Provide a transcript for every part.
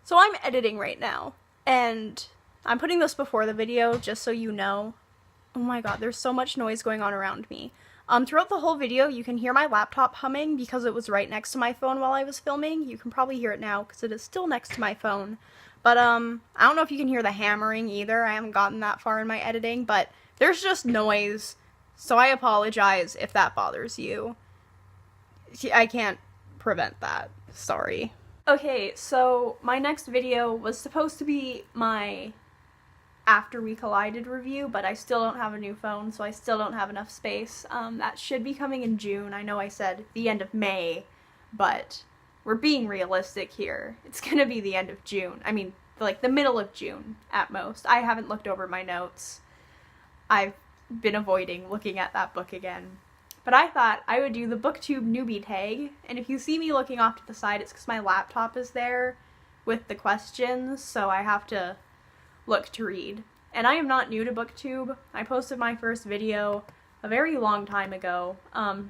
So I'm editing right now, and I'm putting this before the video just so you know. Oh my god, there's so much noise going on around me. Throughout the whole video, you can hear my laptop humming because it was right next to my phone while I was filming. You can probably hear it now because it is still next to my phone. But, I don't know if you can hear the hammering either. I haven't gotten that far in my editing, but there's just noise, so I apologize if that bothers you. I can't prevent that. Sorry. Okay, so my next video was supposed to be my After We Collided review, but I still don't have a new phone, so I still don't have enough space. That should be coming in June. I know I said the end of May, but we're being realistic here. It's gonna be the end of June. I mean, like the middle of June at most. I haven't looked over my notes. I've been avoiding looking at that book again. But I thought I would do the booktube newbie tag, and if you see me looking off to the side, it's because my laptop is there with the questions, so I have to look to read. And I am not new to booktube. I posted my first video a very long time ago.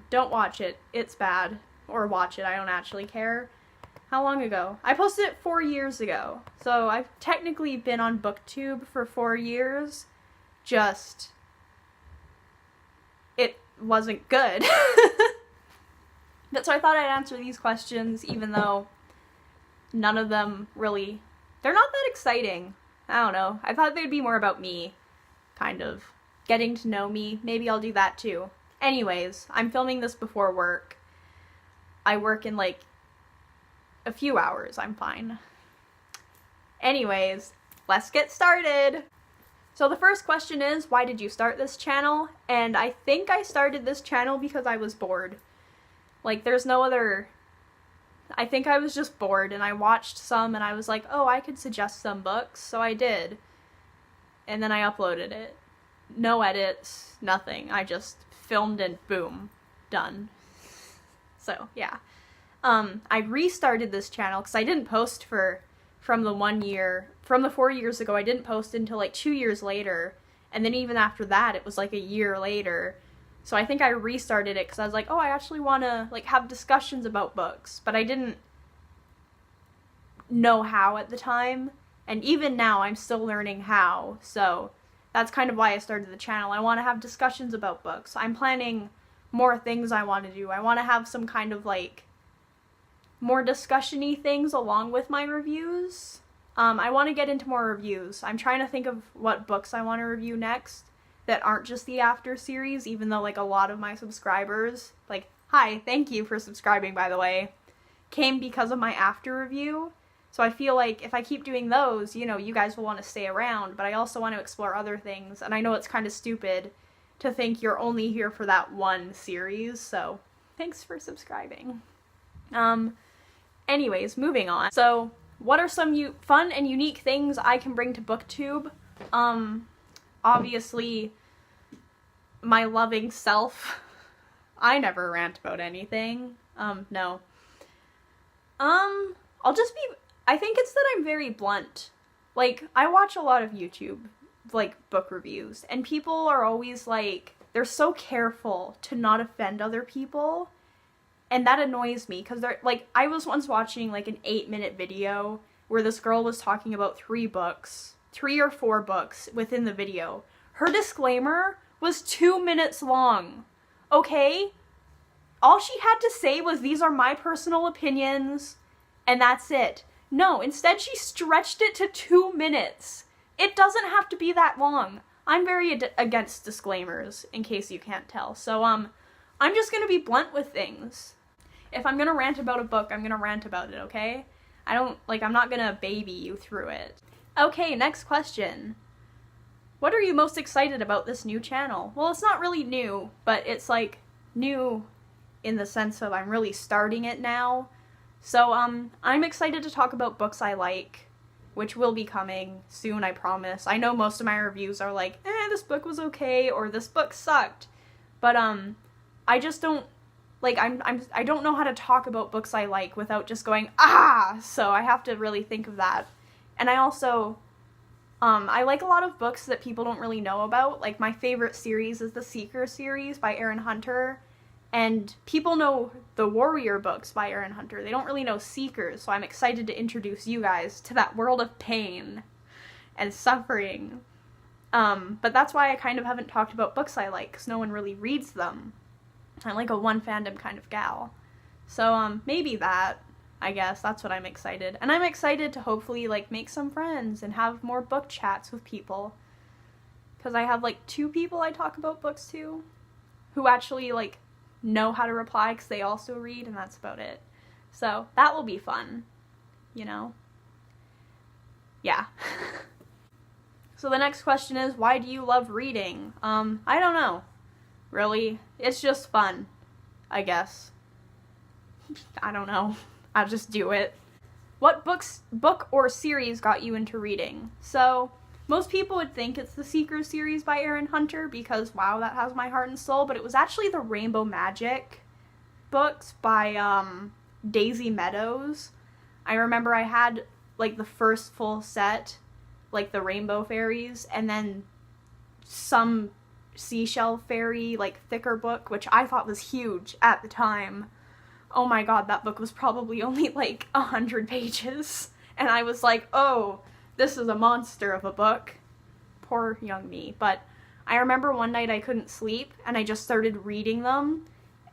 Don't watch it, it's bad. Or watch it, I don't actually care. How long ago? I posted it 4 years ago. So I've technically been on booktube for 4 years, just it wasn't good. But so I thought I'd answer these questions even though none of them really, they're not that exciting. I don't know. I thought they'd be more about me, kind of. Getting to know me. Maybe I'll do that too. Anyways, I'm filming this before work. I work in like a few hours. I'm fine. Anyways, let's get started. So the first question is, why did you start this channel? And I think I started this channel because I was bored. Like, there's no other... I think I was just bored, and I watched some, and I was like, oh, I could suggest some books, so I did. And then I uploaded it. No edits, nothing. I just filmed and boom, done. So, yeah. I restarted this channel, because I didn't post from the 4 years ago, I didn't post until like 2 years later, and then even after that, it was like a year later. So I think I restarted it because I was like, oh, I actually want to like have discussions about books, but I didn't know how at the time, and even now I'm still learning how, so that's kind of why I started the channel. I want to have discussions about books. I'm planning more things I want to do. I want to have some kind of like more discussion-y things along with my reviews. I want to get into more reviews. I'm trying to think of what books I want to review next that aren't just the After series, even though like a lot of my subscribers, like, hi, thank you for subscribing by the way, came because of my After review. So I feel like if I keep doing those, you know, you guys will want to stay around, but I also want to explore other things, and I know it's kind of stupid to think you're only here for that one series, so thanks for subscribing. Anyways, moving on. So, what are some fun and unique things I can bring to BookTube? Obviously, my loving self. I never rant about anything. No. I think it's that I'm very blunt. Like, I watch a lot of YouTube, like, book reviews, and people are always like, they're so careful to not offend other people. And that annoys me, because they're, like, I was once watching, like, an 8-minute video where this girl was talking about 3 or 4 books within the video. Her disclaimer was 2 minutes long, okay? All she had to say was, these are my personal opinions, and that's it. No, instead she stretched it to 2 minutes. It doesn't have to be that long. I'm very against disclaimers, in case you can't tell. So, I'm just gonna be blunt with things. If I'm gonna rant about a book, I'm gonna rant about it, okay? I'm not gonna baby you through it. Okay, next question. What are you most excited about this new channel? Well, it's not really new, but it's like new in the sense of I'm really starting it now. So, I'm excited to talk about books I like, which will be coming soon, I promise. I know most of my reviews are like, this book was okay, or this book sucked. But, I just don't, like, I don't know how to talk about books I like without just going, so I have to really think of that. And I also, I like a lot of books that people don't really know about. Like, my favorite series is the Seeker series by Aaron Hunter, And people know the Warrior books by Erin Hunter. They don't really know Seekers, so I'm excited to introduce you guys to that world of pain and suffering. But that's why I kind of haven't talked about books I like, because no one really reads them. I'm like a one fandom kind of gal. So, maybe that, I guess, that's what I'm excited. And I'm excited to hopefully, like, make some friends and have more book chats with people. Because I have, like, 2 people I talk about books to who actually, like, know how to reply because they also read, and that's about it. So, that will be fun, you know? Yeah. So the next question is, why do you love reading? I don't know. Really. It's just fun, I guess. I don't know. I'll just do it. What book or series got you into reading? So, most people would think it's the Seekers series by Erin Hunter because, wow, that has my heart and soul, but it was actually the Rainbow Magic books by Daisy Meadows. I remember I had, like, the first full set, like the Rainbow Fairies, and then some seashell fairy, like, thicker book, which I thought was huge at the time. Oh my god, that book was probably only, like, 100 pages. And I was like, oh, this is a monster of a book. Poor young me. But I remember one night I couldn't sleep, and I just started reading them,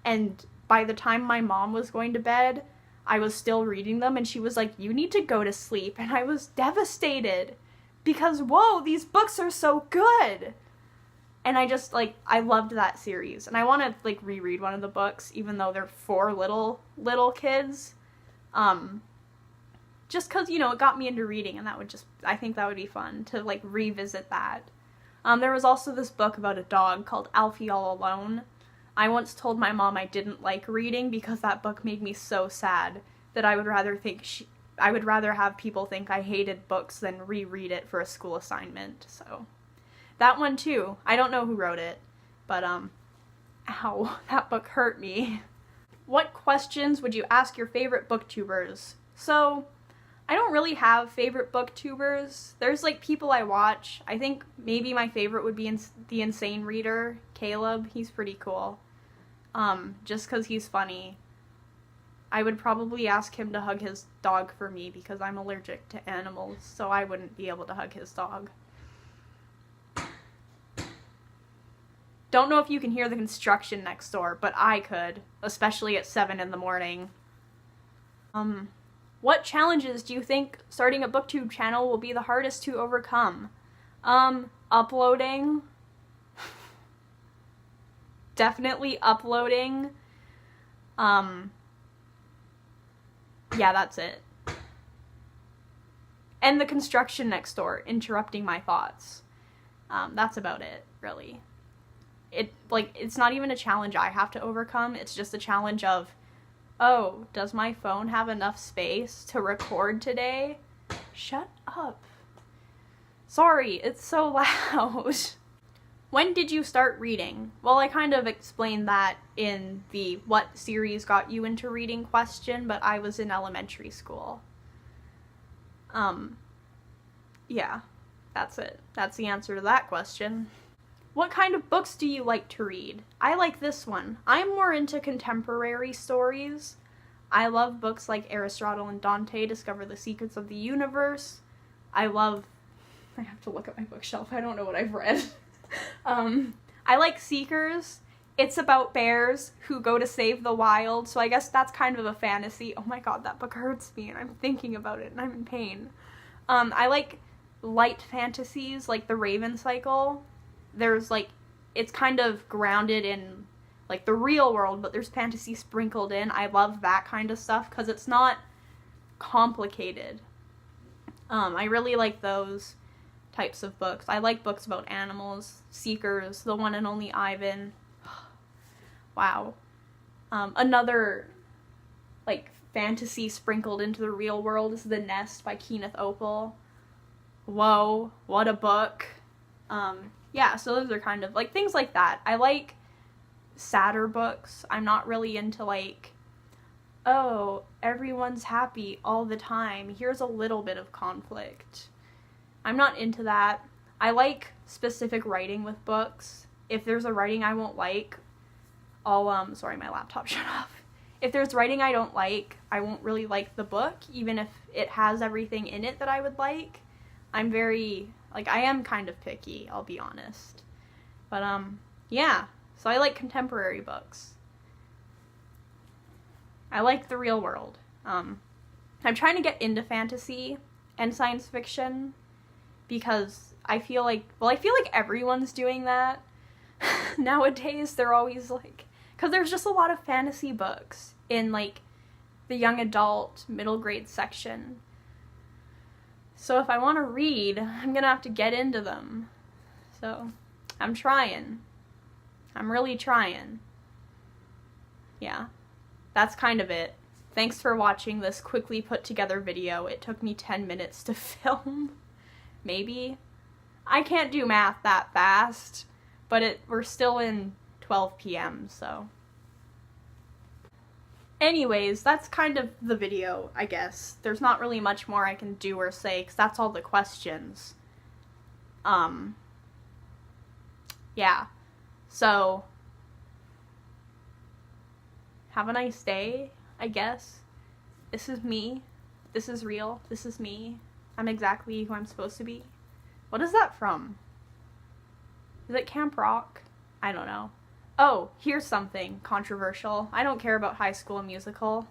and by the time my mom was going to bed, I was still reading them, and she was like, you need to go to sleep. And I was devastated. Because, whoa, these books are so good! And I just, like, I loved that series. And I want to, like, reread one of the books, even though they're for little kids. Just because, you know, it got me into reading, and that would just, I think that would be fun to, like, revisit that. There was also this book about a dog called Alfie All Alone. I once told my mom I didn't like reading because that book made me so sad that I would rather have people think I hated books than reread it for a school assignment, so. That one too. I don't know who wrote it, but, ow, that book hurt me. What questions would you ask your favorite booktubers? So, I don't really have favorite booktubers. There's, like, people I watch. I think maybe my favorite would be the Insane Reader, Caleb. He's pretty cool. Just because he's funny. I would probably ask him to hug his dog for me because I'm allergic to animals, so I wouldn't be able to hug his dog. Don't know if you can hear the construction next door, but I could, especially at 7 in the morning. What challenges do you think starting a booktube channel will be the hardest to overcome? Uploading. Definitely uploading. Yeah, that's it. And the construction next door, interrupting my thoughts. That's about it, really. It's not even a challenge I have to overcome, it's just a challenge of, oh, does my phone have enough space to record today? Shut up. Sorry, it's so loud. When did you start reading? Well, I kind of explained that in the what series got you into reading question, but I was in elementary school. Yeah, that's it. That's the answer to that question. What kind of books do you like to read? I like this one. I'm more into contemporary stories. I love books like Aristotle and Dante Discover the Secrets of the Universe. I have to look at my bookshelf. I don't know what I've read. I like Seekers. It's about bears who go to save the wild, so I guess that's kind of a fantasy. Oh my god, that book hurts me, and I'm thinking about it, and I'm in pain. I like light fantasies, like The Raven Cycle. There's, like, it's kind of grounded in, like, the real world, but there's fantasy sprinkled in. I love that kind of stuff, because it's not complicated. I really like those types of books. I like books about animals. Seekers, The One and Only Ivan. Wow. Another, like, fantasy sprinkled into the real world is The Nest by Kenneth Opel. Whoa, what a book. Yeah, so those are kind of, like, things like that. I like sadder books. I'm not really into, like, oh, everyone's happy all the time. Here's a little bit of conflict. I'm not into that. I like specific writing with books. If there's a writing I won't like, sorry, my laptop shut off. If there's writing I don't like, I won't really like the book, even if it has everything in it that I would like. I'm very, like, I am kind of picky, I'll be honest. But, yeah. So I like contemporary books. I like the real world. I'm trying to get into fantasy and science fiction because I feel like everyone's doing that. Nowadays, they're always like, because there's just a lot of fantasy books in, like, the young adult, middle grade section. So if I want to read, I'm gonna have to get into them. So, I'm trying. I'm really trying. Yeah. That's kind of it. Thanks for watching this quickly put together video. It took me 10 minutes to film. Maybe. I can't do math that fast, but we're still in 12 p.m., so. Anyways, that's kind of the video, I guess. There's not really much more I can do or say, because that's all the questions. Yeah. So, have a nice day, I guess. This is me. This is real. This is me. I'm exactly who I'm supposed to be. What is that from? Is it Camp Rock? I don't know. Oh, here's something controversial. I don't care about High School Musical.